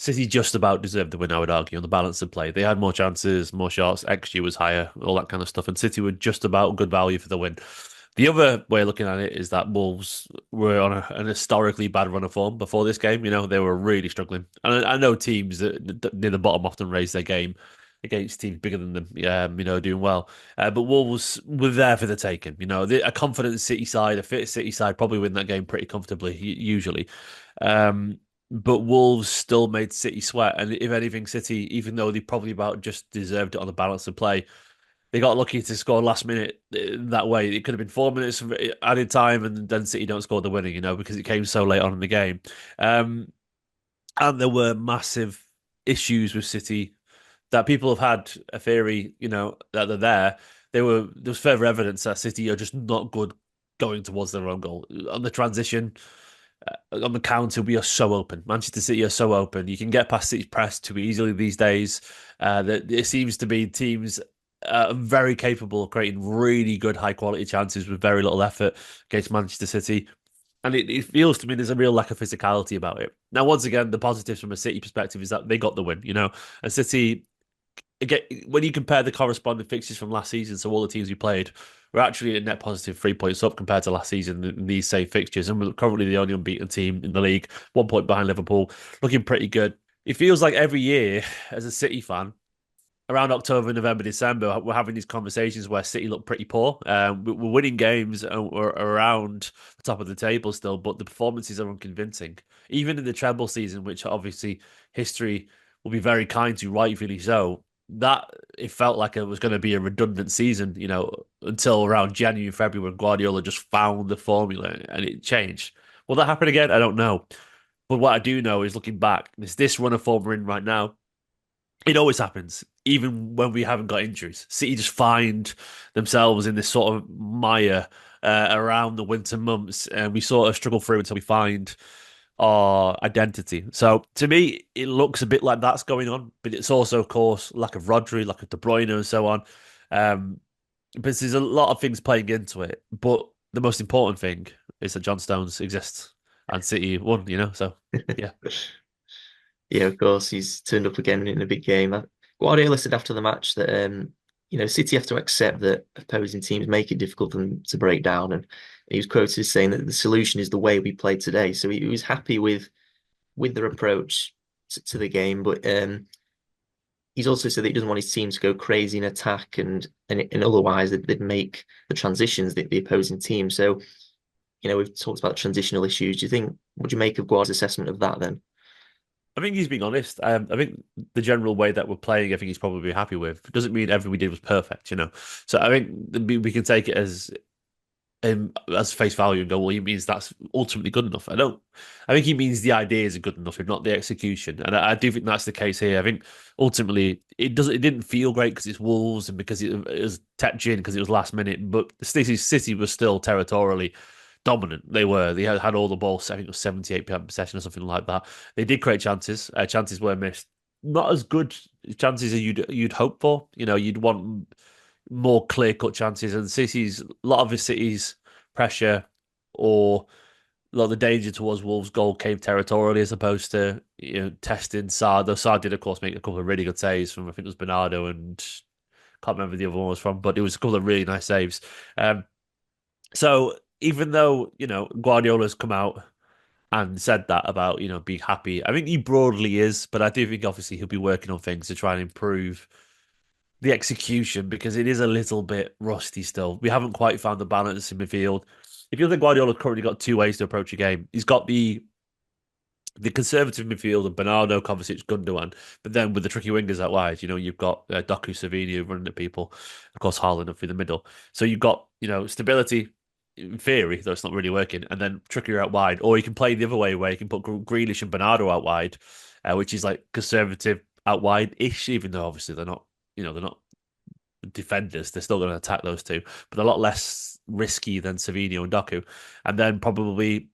City just about deserved the win, I would argue, on the balance of play. They had more chances, more shots, XG was higher, all that kind of stuff, and City were just about good value for the win. The other way of looking at it is that Wolves were on an historically bad run of form before this game. They were really struggling. And I know teams that near the bottom often raise their game against teams bigger than them, doing well. But Wolves were there for the taking. A confident City side, a fit City side, probably win that game pretty comfortably, usually. Um, but Wolves still made City sweat. And if anything, City, even though they probably about just deserved it on the balance of play, they got lucky to score last minute that way. It could have been 4 minutes of added time, and then City don't score the winning, because it came so late on in the game. And there were massive issues with City that people have had a theory, that they're there. There was further evidence that City are just not good going towards their own goal on the transition. On the counter, we are so open. Manchester City are so open. You can get past City's press too easily these days. That it seems to be teams very capable of creating really good, high quality chances with very little effort against Manchester City. And it feels to me there's a real lack of physicality about it. Now, once again, the positives from a City perspective is that they got the win, And City, again, when you compare the corresponding fixtures from last season, so all the teams we played, we're actually a net positive 3 points up compared to last season in these same fixtures. And we're currently the only unbeaten team in the league, 1 point behind Liverpool, looking pretty good. It feels like every year, as a City fan, around October, November, December, we're having these conversations where City look pretty poor. We're winning games and we're around the top of the table still, but the performances are unconvincing. Even in the treble season, which obviously history will be very kind to, rightfully so. That it felt like it was going to be a redundant season, until around January, February, when Guardiola just found the formula and it changed. Will that happen again? I don't know. But what I do know is looking back, is this run of form we're in right now, it always happens, even when we haven't got injuries. City just find themselves in this sort of mire around the winter months, and we sort of struggle through until we find our identity. So to me, it looks a bit like that's going on, but it's also, of course, lack of Rodri, lack of De Bruyne, and so on. But there's a lot of things playing into it. But the most important thing is that John Stones exists and City won. So yeah. Yeah, of course, he's turned up again in a big game. Guardiola said after the match that City have to accept that opposing teams make it difficult for them to break down, and he was quoted as saying that the solution is the way we played today. So he was happy with their approach to the game, but he's also said that he doesn't want his team to go crazy in attack, and otherwise they'd make the transitions the opposing team. So we've talked about transitional issues. Do you think? What do you make of Guardiola's assessment of that then? I think he's being honest. I think the general way that we're playing, I think he's probably happy with. It doesn't mean everything we did was perfect. So I think we can take it as face value and go, well, he means that's ultimately good enough. I don't. I think he means the ideas are good enough, if not the execution. And I do think that's the case here. I think ultimately it doesn't. It didn't feel great because it's Wolves and because it was tapped in because it was last minute. But the City was still territorially dominant. They were. They had all the balls. I think it was 78% possession or something like that. They did create chances. Chances were missed. Not as good chances as you'd hope for. You'd want more clear cut chances. And a lot of the City's pressure or a lot of the danger towards Wolves' goal came territorially as opposed to testing Sard. Though Sard did, of course, make a couple of really good saves from, I think it was Bernardo, and can't remember the other one was from, but it was a couple of really nice saves. So even though Guardiola's come out and said that about being happy, I think he broadly is, but I do think obviously he'll be working on things to try and improve the execution because it is a little bit rusty still. We haven't quite found the balance in midfield. If you think Guardiola's currently got two ways to approach a game, he's got the conservative midfield of Bernardo, Kovacic, Gundogan, but then with the tricky wingers out wide, you've got Doku, Savinho running at people, of course Haaland up through the middle. So you've got stability in theory, though it's not really working, and then trickier out wide. Or you can play the other way where you can put Grealish and Bernardo out wide, which is like conservative out wide-ish, even though obviously they're not defenders. They're still going to attack those two, but a lot less risky than Savinho and Doku. And then probably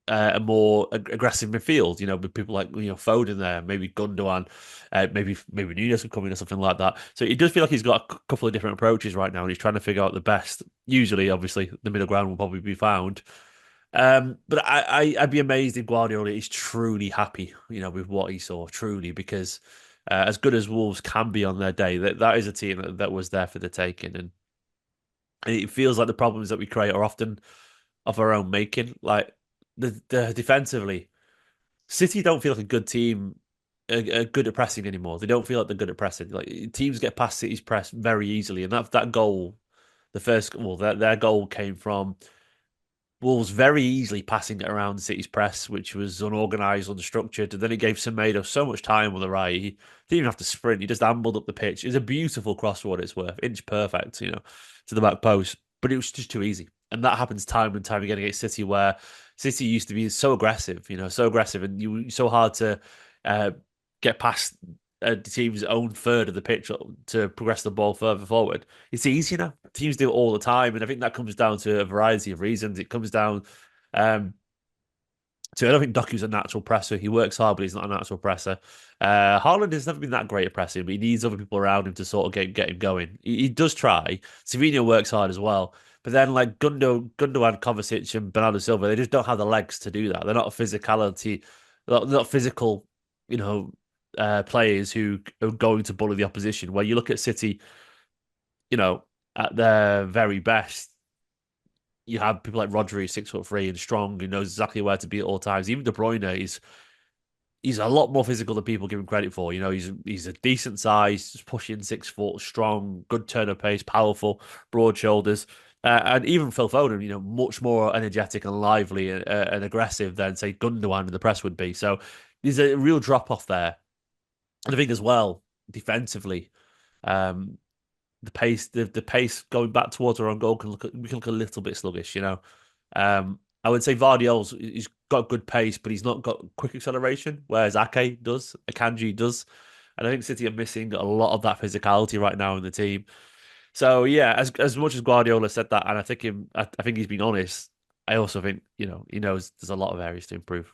a more aggressive midfield, with people like Foden there, maybe Gundogan, maybe Nunes could come in or something like that. So it does feel like he's got a couple of different approaches right now, and he's trying to figure out the best. Usually, obviously, the middle ground will probably be found. But I'd be amazed if Guardiola is truly happy, with what he saw, truly, because as good as Wolves can be on their day, that is a team that was there for the taking, and it feels like the problems that we create are often of our own making. Like the defensively, City don't feel like a good team, good at pressing anymore. They don't feel like they're good at pressing. Like teams get past City's press very easily, and that goal, the first, well, their goal came from Wolves very easily passing it around City's press, which was unorganised, unstructured. And then it gave Semedo so much time on the right. He didn't even have to sprint. He just ambled up the pitch. It was a beautiful cross for what it's worth, inch perfect, to the back post. But it was just too easy. And that happens time and time again against City, where City used to be so aggressive, so aggressive, and you so hard to uh, get past the team's own third of the pitch to progress the ball further forward. It's easy now. Teams do it all the time, and I think that comes down to a variety of reasons. It comes down um, so I don't think Doku's a natural presser. He works hard, but he's not a natural presser. Haaland has never been that great at pressing, but he needs other people around him to sort of get him going. He does try. Savinho works hard as well. But then like Gundogan, Kovacic, and Bernardo Silva, they just don't have the legs to do that. They're not they're not physical, players who are going to bully the opposition. Where you look at City, you know, at their very best, you have people like Rodri, 6'3" and strong, who knows exactly where to be at all times. Even De Bruyne he's a lot more physical than people give him credit for. He's a decent size, pushing 6 foot, strong, good turn of pace, powerful, broad shoulders. And even Phil Foden, much more energetic and lively and aggressive than say Gundogan in the press would be. So there's a real drop off there. And I think as well, defensively, um, the pace going back towards our own goal we can look a little bit sluggish. I would say Vardiol's he's got good pace, but he's not got quick acceleration, whereas Ake does, Akanji does, and I think City are missing a lot of that physicality right now in the team. So yeah, as much as Guardiola said that, and I think he's been honest. I also think he knows there's a lot of areas to improve.